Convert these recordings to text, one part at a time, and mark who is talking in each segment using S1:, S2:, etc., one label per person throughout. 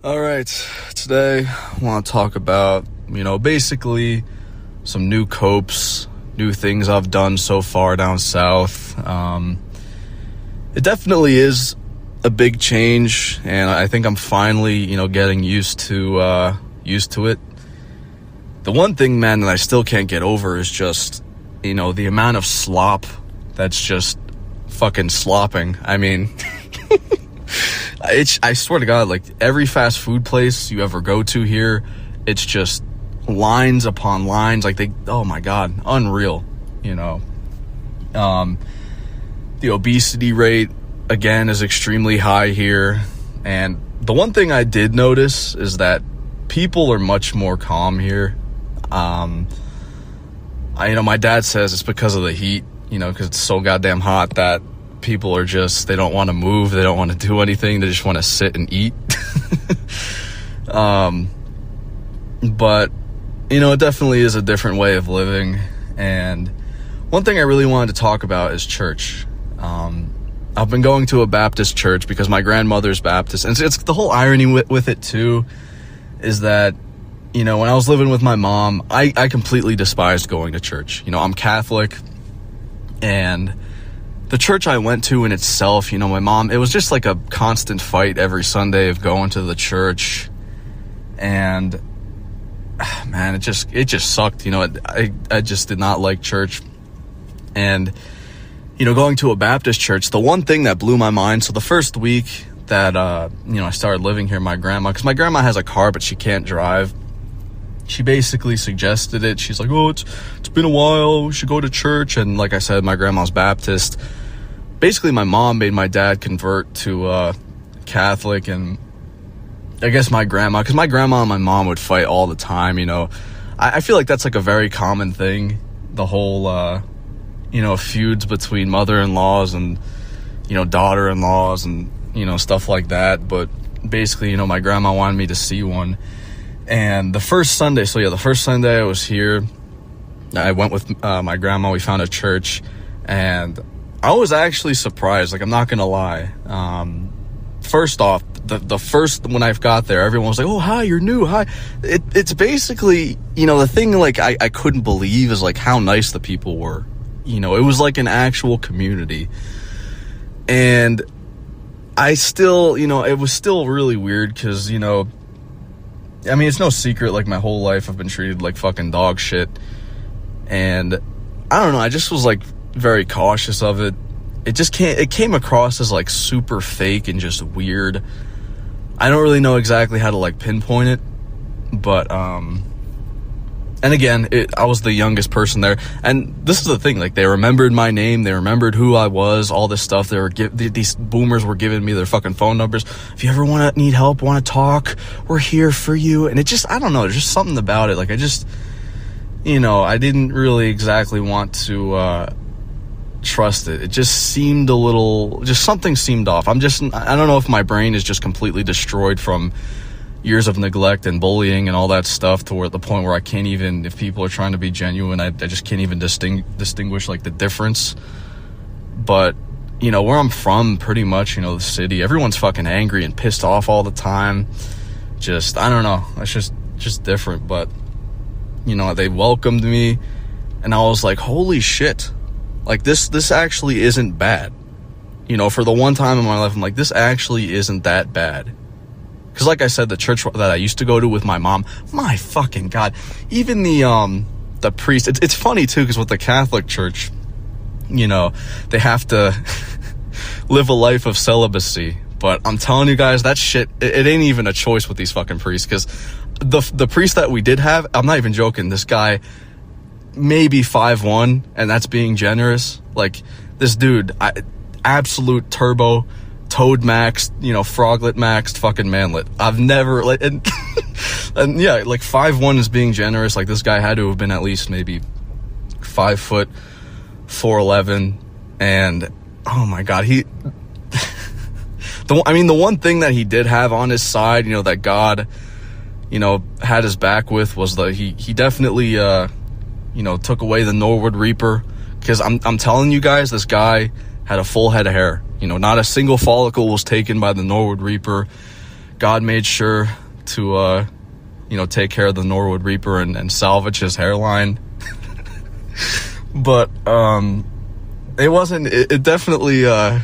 S1: All right, today I want to talk about, basically some new copes, new things I've done so far down south. It definitely is a big change, and I think I'm finally, getting used to it. The one thing, man, that I still can't get over is just, the amount of slop that's just fucking slopping. I mean, I swear to God, like every fast food place you ever go to here, it's just lines upon lines. Like oh my God, unreal, The obesity rate, again, is extremely high here. And the one thing I did notice is that people are much more calm here. My dad says it's because of the heat, because it's so goddamn hot that people are just, they don't want to move, they don't want to do anything, they just want to sit and eat. But it definitely is a different way of living. And one thing I really wanted to talk about is church. I've been going to a Baptist church because my grandmother's Baptist, and it's the whole irony with it too is that when I was living with my mom, I completely despised going to church. I'm Catholic, and the church I went to in itself, my mom, it was just like a constant fight every Sunday of going to the church. And man, it just sucked. I just did not like church. And, going to a Baptist church, the one thing that blew my mind. So the first week that, I started living here, because my grandma has a car, but she can't drive. She basically suggested it. She's like, oh, it's been a while, we should go to church. And like I said, my grandma's Baptist. Basically, my mom made my dad convert to Catholic, and I guess my grandma, because my grandma and my mom would fight all the time. I feel like that's like a very common thing, the whole feuds between mother-in-laws and daughter-in-laws and stuff like that. But basically, my grandma wanted me to see one. And the first Sunday I was here, I went with my grandma. We found a church, and I was actually surprised. Like, I'm not gonna lie. First off, the first, when I got there, everyone was like, oh, hi, you're new, hi. It's basically, the thing, like, I couldn't believe is, like, how nice the people were. It was like an actual community. And I still, it was still really weird because, it's no secret, like, my whole life I've been treated like fucking dog shit. And I don't know, I just was, like, very cautious of it. It came across as, like, super fake and just weird. I don't really know exactly how to, like, pinpoint it. But, and again, I was the youngest person there. And this is the thing, like, they remembered my name, they remembered who I was, all this stuff. These boomers were giving me their fucking phone numbers. If you ever need help, want to talk, we're here for you. And it just, I don't know, there's just something about it. Like, I just, I didn't really exactly want to trust it. It just seemed something seemed off. I don't know if my brain is just completely destroyed from years of neglect and bullying and all that stuff, to where at the point where I can't even, if people are trying to be genuine, I just can't even distinguish like the difference. But where I'm from, pretty much, the city, everyone's fucking angry and pissed off all the time. Just, I don't know, it's just different. But they welcomed me, and I was like, holy shit, like this actually isn't bad. For the one time in my life, I'm like, this actually isn't that bad. Because like I said, the church that I used to go to with my mom, my fucking God, even the priest, it's funny too, because with the Catholic church, they have to live a life of celibacy. But I'm telling you guys, that shit, it ain't even a choice with these fucking priests. Because the priest that we did have, I'm not even joking, this guy, maybe 5'1", and that's being generous. Like, this dude, absolute turbo, toad maxed, froglet maxed, fucking manlet. I've never, like, and yeah, like 5'1" is being generous. Like, this guy had to have been at least maybe 5 foot, 4'11", and oh my God, the one thing that he did have on his side, that God, had his back with, was he definitely, took away the Norwood Reaper. Because I'm telling you guys, this guy had a full head of hair. Not a single follicle was taken by the Norwood Reaper. God made sure to, take care of the Norwood Reaper and salvage his hairline. But, it definitely, I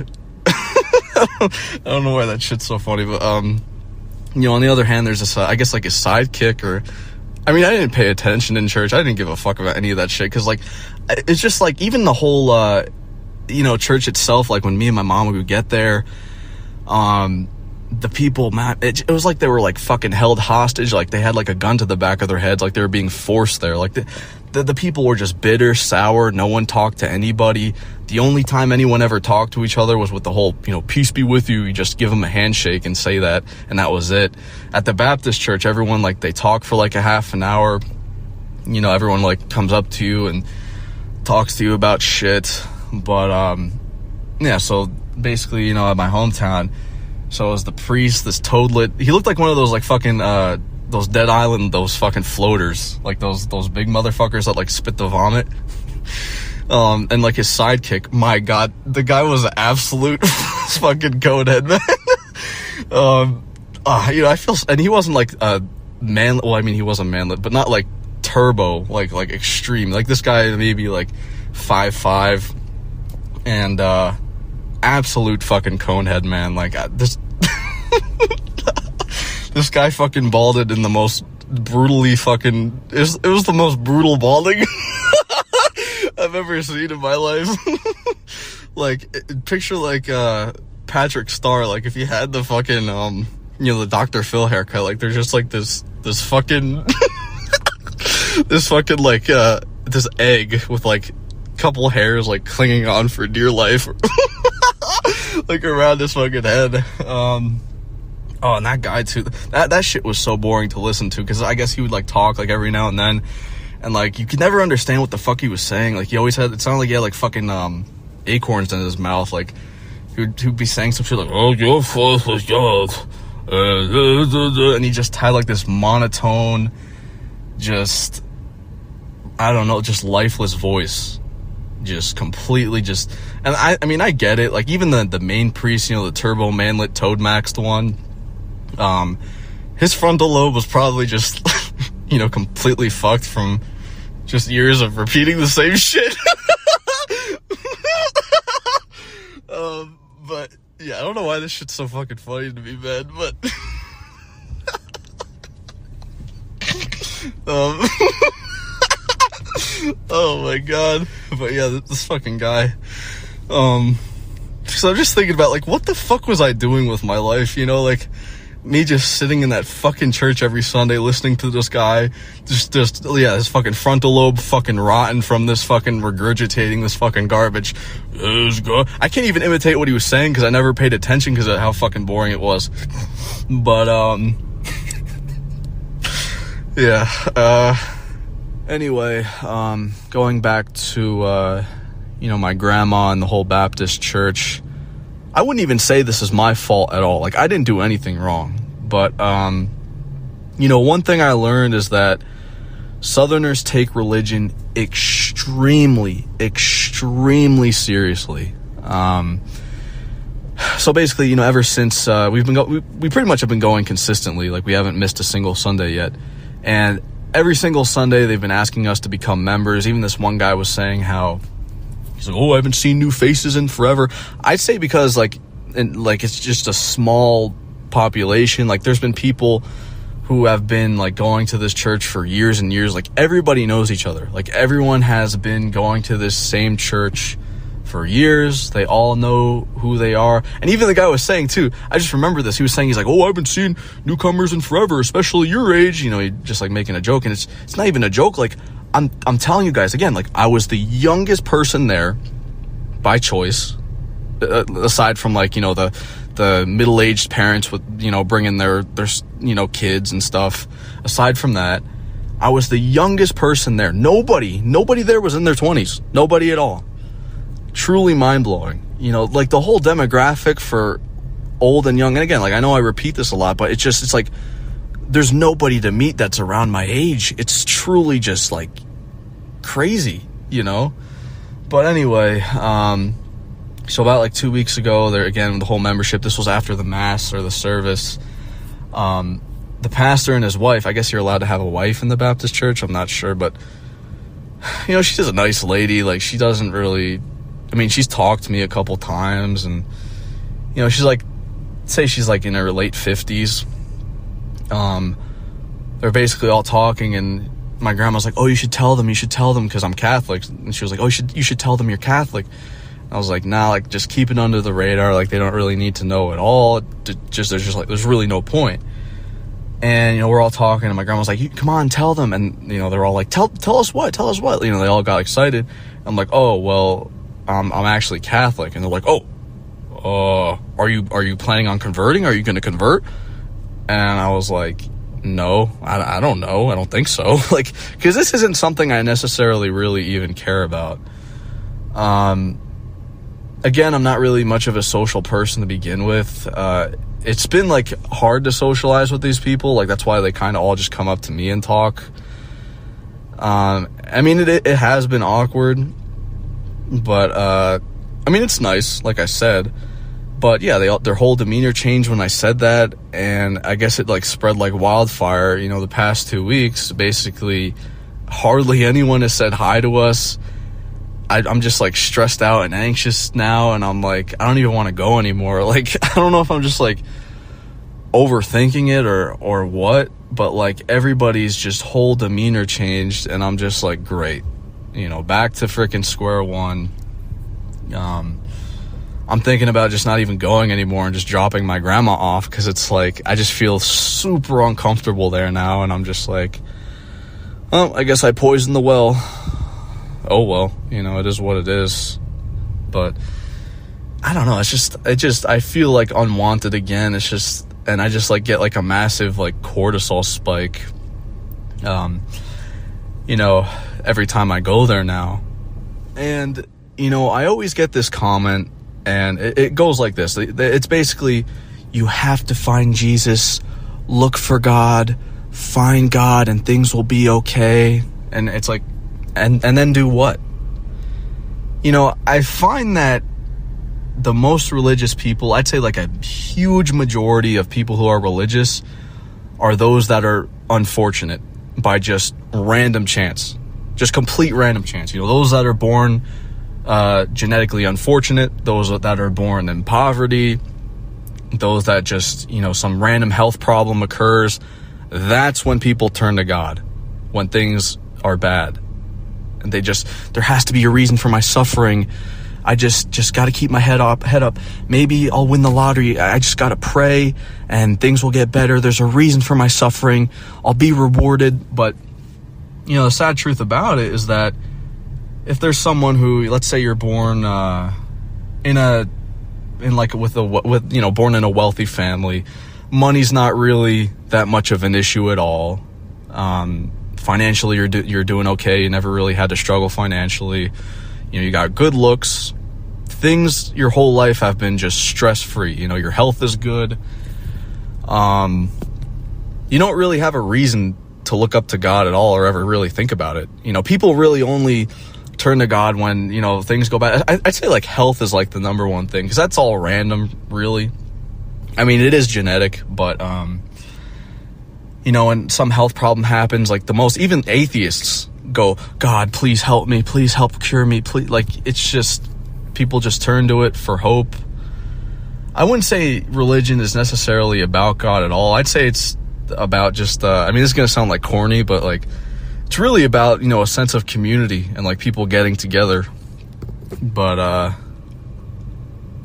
S1: don't know why that shit's so funny, but, on the other hand, there's this, I guess, like, a sidekick, or, I mean, I didn't pay attention in church. I didn't give a fuck about any of that shit, because, like, it's just, like, even the whole, church itself, like, when me and my mom would get there, the people, man, it was like they were, like, fucking held hostage, like, they had, like, a gun to the back of their heads, like, they were being forced there, like, the people were just bitter, sour, no one talked to anybody. The only time anyone ever talked to each other was with the whole, peace be with you, you just give them a handshake and say that, and that was it. At the Baptist church, everyone, like, they talk for, like, a half an hour, everyone, like, comes up to you and talks to you about shit, but, so, basically, at my hometown, so it was the priest, this toadlet, he looked like one of those, like, fucking, those Dead Island, those fucking floaters, like those big motherfuckers that, like, spit the vomit. And, like, his sidekick, my God, the guy was an absolute fucking conehead, man. I feel, and he wasn't, like, manlet, well, I mean, he wasn't manlet, but not, like, turbo, like, extreme. Like, this guy maybe, like, 5'5", and, absolute fucking conehead, man. Like, this guy fucking balded in the most brutally fucking, it was the most brutal balding I've ever seen in my life. Like, picture, like, Patrick Star, like, if he had the fucking, the Dr. Phil haircut, like, there's just, like, this fucking, this fucking, like, this egg with, like, couple hairs, like, clinging on for dear life, like, around his fucking head. Oh, and that guy too, that shit was so boring to listen to, because I guess he would, like, talk, like, every now and then, and, like, you could never understand what the fuck he was saying. Like, he always had, it sounded like he had, like, fucking, acorns in his mouth. Like, he'd be saying some shit like, oh, your fault was yours, and he just had, like, this monotone, just, I don't know, just lifeless voice, just completely just, and I mean, I get it, like, even the main priest, the turbo manlet toad maxed one, his frontal lobe was probably just, completely fucked from just years of repeating the same shit. But yeah, I don't know why this shit's so fucking funny to me, man, but oh my God. But yeah, this fucking guy, so I'm just thinking about, like, what the fuck was I doing with my life, like, me just sitting in that fucking church every Sunday listening to this guy, just his fucking frontal lobe fucking rotten from this fucking regurgitating this fucking garbage. I can't even imitate what he was saying because I never paid attention because of how fucking boring it was. But, yeah, anyway, going back to, my grandma and the whole Baptist church, I wouldn't even say this is my fault at all. Like, I didn't do anything wrong. But, one thing I learned is that Southerners take religion extremely, extremely seriously. So basically, ever since, we pretty much have been going consistently. Like, we haven't missed a single Sunday yet. And every single Sunday, they've been asking us to become members. Even this one guy was saying how, he's like, oh, I haven't seen new faces in forever. I'd say because, it's just a small population. Like, there's been people who have been, like, going to this church for years and years. Like, everybody knows each other. Like, everyone has been going to this same church for years. They all know who they are. And even the guy was saying, too, I just remember this. He was saying, he's like, oh, I've been seeing newcomers in forever, especially your age. He just, like, making a joke. And it's not even a joke. Like, I'm telling you guys, again, like, I was the youngest person there by choice, aside from, like, the middle-aged parents with, bringing their kids and stuff. Aside from that, I was the youngest person there. Nobody there was in their 20s. Nobody at all. Truly mind-blowing. Like, the whole demographic for old and young, and again, like, I know I repeat this a lot, but it's like, there's nobody to meet that's around my age. It's truly just, like, crazy, But anyway, so about, like, 2 weeks ago, there again, the whole membership, this was after the mass or the service, The pastor and his wife, I guess you're allowed to have a wife in the Baptist church, I'm not sure, but, she's a nice lady. Like, she doesn't really, she's talked to me a couple times, and, she's like, say she's like in her late 50s. They're basically all talking, and my grandma's like, oh, you should tell them, because I'm Catholic. And she was like, oh, you should tell them you're Catholic. I was like, nah, like, just keep it under the radar. Like, they don't really need to know at all. There's really no point. And, we're all talking, and my grandma's like, come on, tell them. And, they're all like, tell us what? They all got excited. I'm like, oh, well, I'm actually Catholic. And they're like, oh, are you planning on converting? Are you going to convert? And I was like, no, I don't know. I don't think so. Like, cause this isn't something I necessarily really even care about. Again, I'm not really much of a social person to begin with. It's been like hard to socialize with these people. Like, that's why they kind of all just come up to me and talk. It has been awkward, but, it's nice, like I said. But yeah, their whole demeanor changed when I said that, and I guess it like spread like wildfire. The past 2 weeks, basically, hardly anyone has said hi to us. I'm just like stressed out and anxious now, and I'm like, I don't even want to go anymore. Like, I don't know if I'm just like overthinking it or what, but like everybody's just whole demeanor changed, and I'm just like, great, back to freaking square one. I'm thinking about just not even going anymore and just dropping my grandma off, because it's like, I just feel super uncomfortable there now, and I'm just like, well, I guess I poisoned the well. Oh well, it is what it is. But I don't know, I feel like unwanted again. And I just like get like a massive like cortisol spike, every time I go there now. And, I always get this comment, and it goes like this. It's basically, you have to find Jesus, look for God, find God, and things will be okay. And it's like, and then do what? I find that the most religious people, I'd say like a huge majority of people who are religious, are those that are unfortunate by just random chance, just complete random chance. Those that are born genetically unfortunate, those that are born in poverty, those that just, some random health problem occurs. That's when people turn to God, when things are bad. And there has to be a reason for my suffering. I just got to keep my head up. Maybe I'll win the lottery. I just got to pray and things will get better. There's a reason for my suffering. I'll be rewarded. But, the sad truth about it is that if there's someone who, let's say you're born, born in a wealthy family, money's not really that much of an issue at all. Financially, you're doing okay. You never really had to struggle financially. You got good looks. Things your whole life have been just stress-free. Your health is good. You don't really have a reason to look up to God at all or ever really think about it. People really only turn to God when, things go bad. I'd say like health is like the number one thing, because that's all random, really. It is genetic, but, when some health problem happens, like even atheists go, God, please help me, please help cure me, please. Like, it's just, people just turn to it for hope. I wouldn't say religion is necessarily about God at all. I'd say it's about just, this is going to sound like corny, but like, it's really about, a sense of community and like people getting together. But,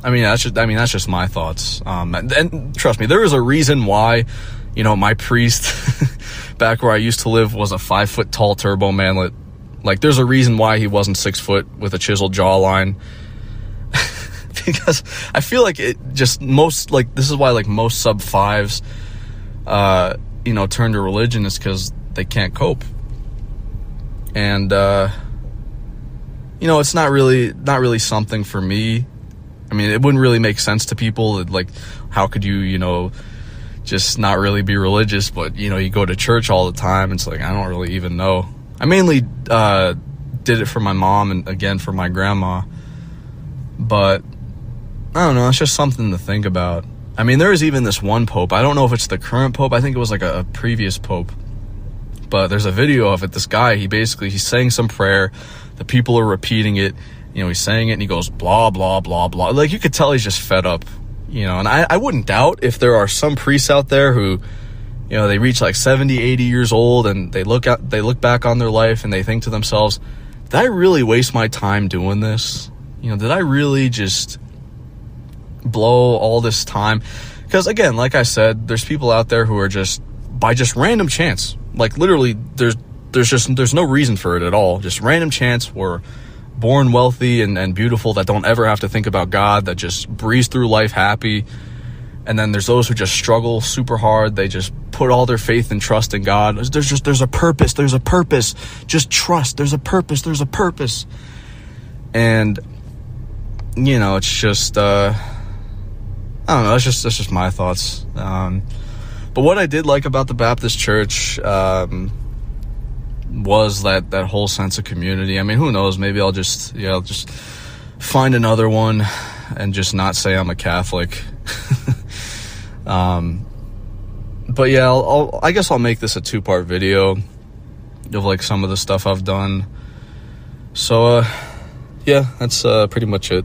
S1: that's just my thoughts. And trust me, there is a reason why, my priest back where I used to live was a 5-foot tall turbo manlet. Like, there's a reason why he wasn't 6 foot with a chiseled jawline. Because I feel like this is why like most sub 5s, turn to religion, is because they can't cope. And, it's not really something for me. It wouldn't really make sense to people. Like, how could you, just not really be religious, but, you go to church all the time. It's like, I don't really even know. I mainly, did it for my mom and again for my grandma. But I don't know. It's just something to think about. I mean, there is even this one pope. I don't know if it's the current pope. I think it was like a previous pope. But there's a video of it. This guy, he's saying some prayer. The people are repeating it. You know, he's saying it and he goes, blah, blah, blah, blah. Like, you could tell he's just fed up, you know. And I wouldn't doubt if there are some priests out there who, you know, they reach like 70, 80 years old and they look back on their life and they think to themselves, did I really waste my time doing this? You know, did I really just blow all this time? Because again, like I said, there's people out there who are just, by just random chance, like literally there's no reason for it at all. Just random chance, were born wealthy and beautiful, that don't ever have to think about God, that just breeze through life happy. And then there's those who just struggle super hard. They just put all their faith and trust in God. There's a purpose. Just trust. There's a purpose. And, you know, it's just, I don't know. That's just my thoughts. But what I did like about the Baptist church, was that whole sense of community. I mean, who knows? Maybe I'll just find another one and just not say I'm a Catholic. But yeah, I guess I'll make this a 2-part video of like some of the stuff I've done. So, yeah, that's pretty much it.